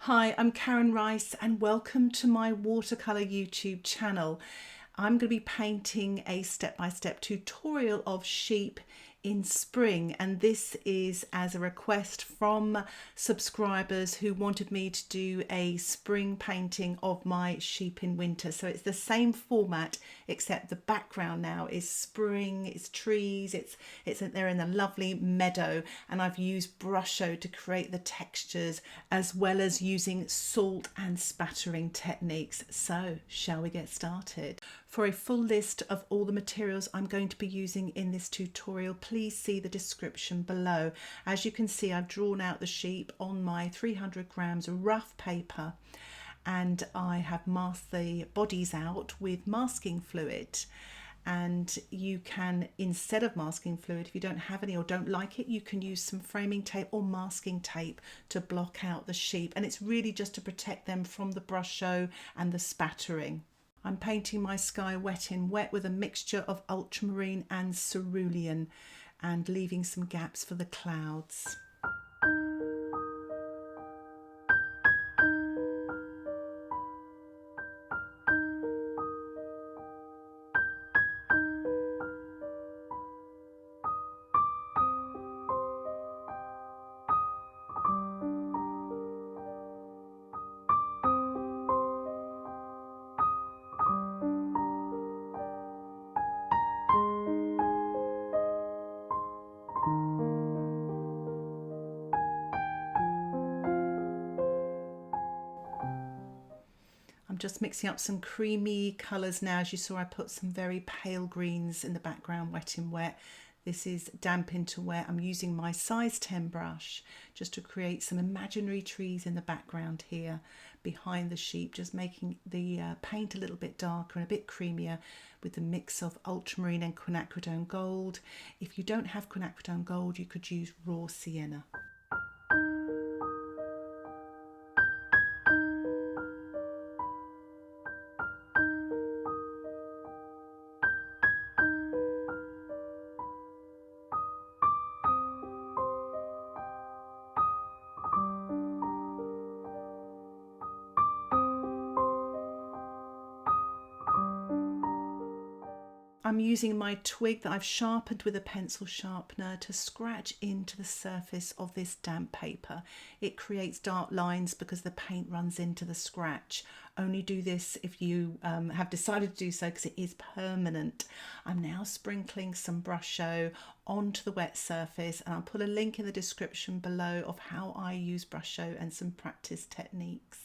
Hi, I'm Karen Rice and welcome to my watercolour YouTube channel. I'm going to be painting a step-by-step tutorial of sheep in spring, and this is as a request from subscribers who wanted me to do a spring painting of my sheep in winter. So it's the same format except the background now is spring, it's trees, they're in a lovely meadow, and I've used Brusho to create the textures as well as using salt and spattering techniques. So shall we get started? For a full list of all the materials I'm going to be using in this tutorial, please see the description below. As you can see, I've drawn out the sheep on my 300 grams rough paper, and I have masked the bodies out with masking fluid. And you can, instead of masking fluid, if you don't have any or don't like it, you can use some framing tape or masking tape to block out the sheep, and it's really just to protect them from the Brusho and the spattering. I'm painting my sky wet in wet with a mixture of Ultramarine and Cerulean, and leaving some gaps for the clouds. I'm just mixing up some creamy colours now. As you saw, I put some very pale greens in the background, wet in wet. This is damp into wet. I'm using my size 10 brush just to create some imaginary trees in the background here behind the sheep, just making the paint a little bit darker and a bit creamier with the mix of Ultramarine and Quinacridone gold. If you don't have Quinacridone gold, you could use raw sienna. I'm using my twig that I've sharpened with a pencil sharpener to scratch into the surface of this damp paper. It creates dark lines because the paint runs into the scratch. Only do this if you have decided to do so, because it is permanent. I'm now sprinkling some Brusho onto the wet surface, and I'll put a link in the description below of how I use Brusho and some practice techniques.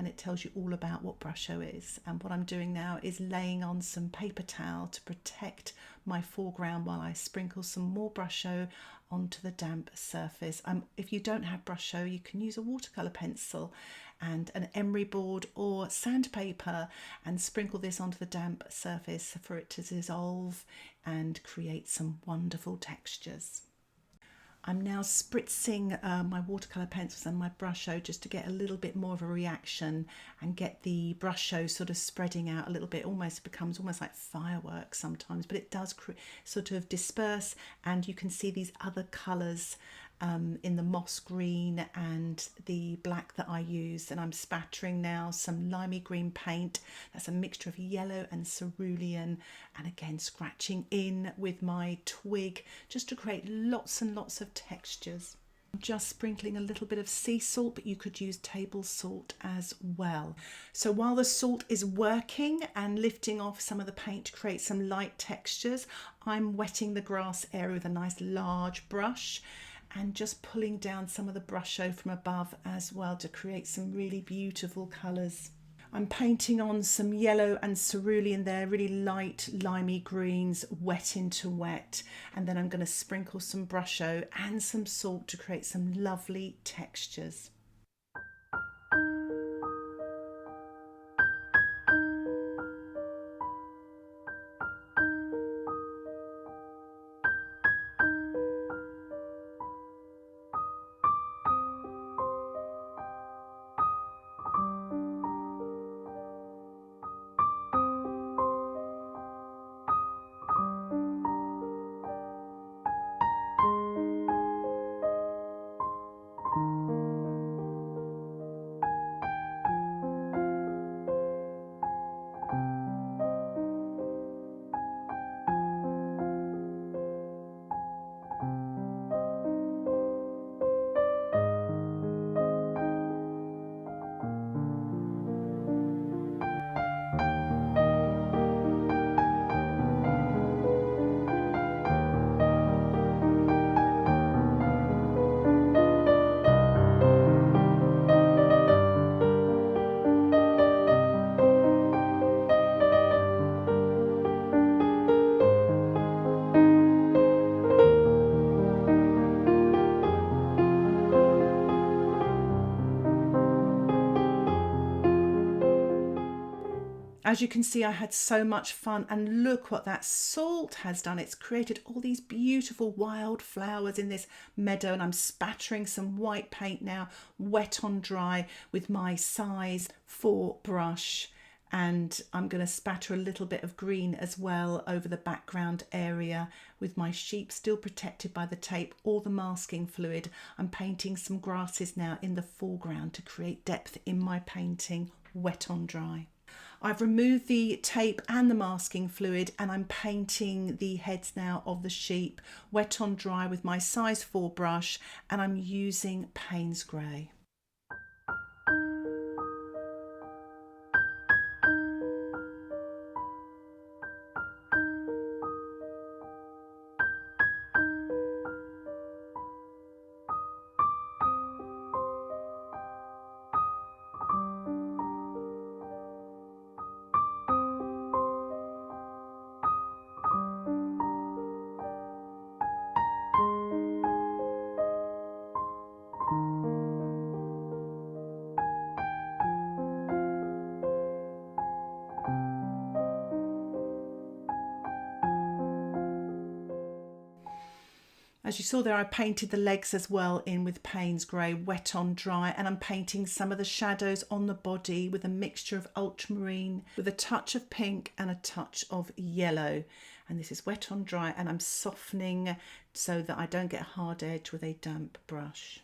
And it tells you all about what Brusho is. And what I'm doing now is laying on some paper towel to protect my foreground while I sprinkle some more Brusho onto the damp surface. If you don't have Brusho, you can use a watercolour pencil and an emery board or sandpaper and sprinkle this onto the damp surface for it to dissolve and create some wonderful textures. I'm now spritzing my watercolour pencils and my Brusho just to get a little bit more of a reaction and get the Brusho sort of spreading out a little bit. Almost becomes almost like fireworks sometimes, but it does sort of disperse, and you can see these other colours in the moss green and the black that I used. And I'm spattering now some limey green paint. That's a mixture of yellow and cerulean, and again scratching in with my twig just to create lots and lots of textures. I'm just sprinkling a little bit of sea salt, but you could use table salt as well. So while the salt is working and lifting off some of the paint to create some light textures, I'm wetting the grass area with a nice large brush and just pulling down some of the Brusho from above as well to create some really beautiful colours. I'm painting on some yellow and cerulean there, really light limey greens, wet into wet, and then I'm going to sprinkle some Brusho and some salt to create some lovely textures. As you can see, I had so much fun, and look what that salt has done. It's created all these beautiful wild flowers in this meadow, and I'm spattering some white paint now, wet on dry, with my size 4 brush. And I'm going to spatter a little bit of green as well over the background area with my sheep still protected by the tape or the masking fluid. I'm painting some grasses now in the foreground to create depth in my painting, wet on dry. I've removed the tape and the masking fluid, and I'm painting the heads now of the sheep, wet on dry with my size 4 brush, and I'm using Paynes grey. As you saw there, I painted the legs as well in with Paynes grey, wet on dry, and I'm painting some of the shadows on the body with a mixture of ultramarine with a touch of pink and a touch of yellow. And this is wet on dry, and I'm softening so that I don't get a hard edge with a damp brush.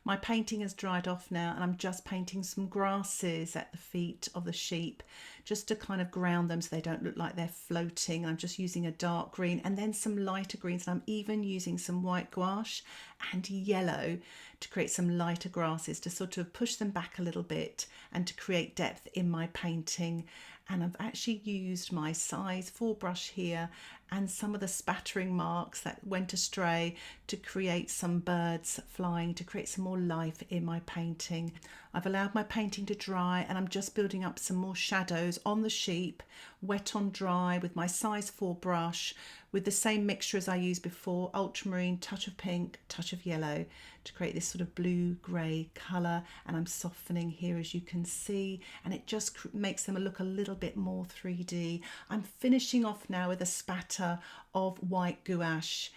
My painting has dried off now, and I'm just painting some grasses at the feet of the sheep just to kind of ground them so they don't look like they're floating. I'm just using a dark green and then some lighter greens, and I'm even using some white gouache and yellow to create some lighter grasses to sort of push them back a little bit and to create depth in my painting. And I've actually used my size 4 brush here and some of the spattering marks that went astray to create some birds flying, to create some more life in my painting. I've allowed my painting to dry, and I'm just building up some more shadows on the sheep, wet on dry with my size 4 brush, with the same mixture as I used before, ultramarine, touch of pink, touch of yellow, to create this sort of blue-grey colour. And I'm softening here, as you can see, and it just makes them look a little bit more 3D. I'm finishing off now with a spatter of white gouache.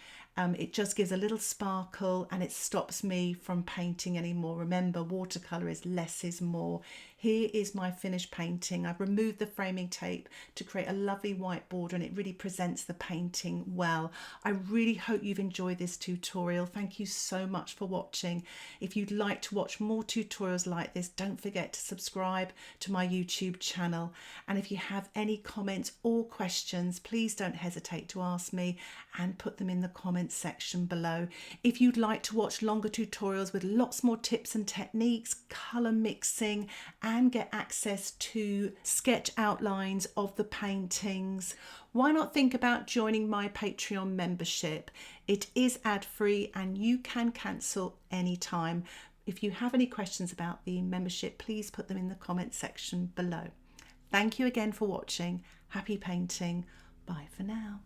It just gives a little sparkle, and it stops me from painting anymore. Remember, watercolour is less is more. Here is my finished painting. I've removed the framing tape to create a lovely white border, and it really presents the painting well. I really hope you've enjoyed this tutorial. Thank you so much for watching. If you'd like to watch more tutorials like this, don't forget to subscribe to my YouTube channel. And if you have any comments or questions, please don't hesitate to ask me and put them in the comments section below. If you'd like to watch longer tutorials with lots more tips and techniques, colour mixing, and get access to sketch outlines of the paintings, why not think about joining my Patreon membership? It is ad-free and you can cancel anytime. If you have any questions about the membership, please put them in the comments section below. Thank you again for watching. Happy painting. Bye for now.